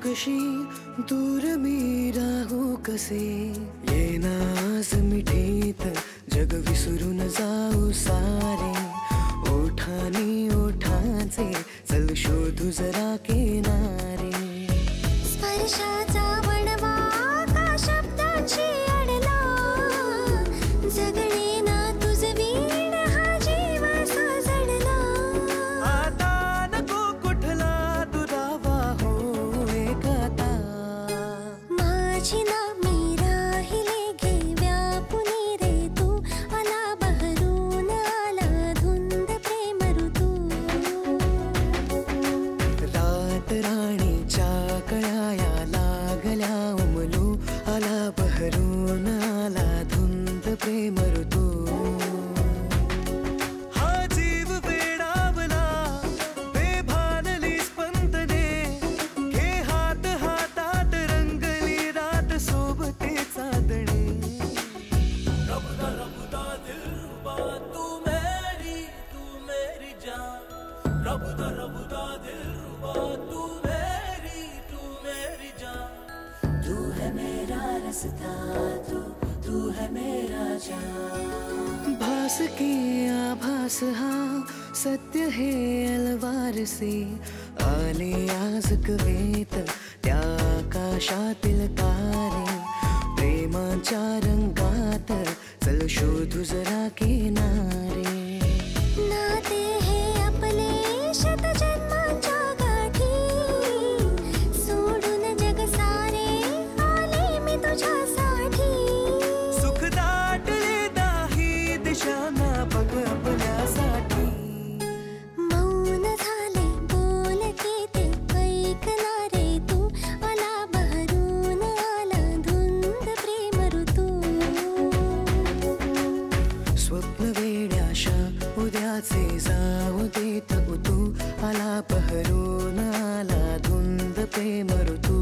कशी दूर मी राहू कसे, येना आज मिठीत जग विसरून जाऊ सारे, ओठानी ओठाचे चल शोधू जरा किनारे. स्पर्शाचा वणवा का शब्दाची अडला, जगणे ना तुझ वीण हा जीव साजडला. आता नको कुठला दुरावा हो एकता, माझी ना मी राहिले घे व्यापुनी रे तू, आला बहरून आला धुंद प्रेम ऋतू. रात राणीच्या कळ्या लागल्या उमलू, आला बहरून आला धुंद प्रेम ऋतू. हा जीव वेडावला बेभानली स्पंदने, घे हात हातात रंगली रात सोबते चांदणे. रबदा रबदा दिलरुबा तू मेरी जान, रबदा रबदा दिलरुबा तू मेरी जान. तू है मेरा रास्ता, तू है मेरा जान. भास के आभास हा सत्य है अलवार से, आले आज कवेत त्या आकाशातील तारे, प्रेमाच्या रंगात चल शोधू जरा किनारे. नाते हे आपले शतजन्माच्या गाठी, सोडून जग सारे आले मी तुझ्यासाठी. सुख दाटले दाही दिशांना बघ आपल्यासाठी. मौन झाले बोल की ते ऐकणारे तू, आला बहरून आला धुंद प्रेम ऋतू. स्वप्न वेड्याशा उद्याचे जाऊ देत तू, आला बहरून आला धुंद प्रेम ऋतू.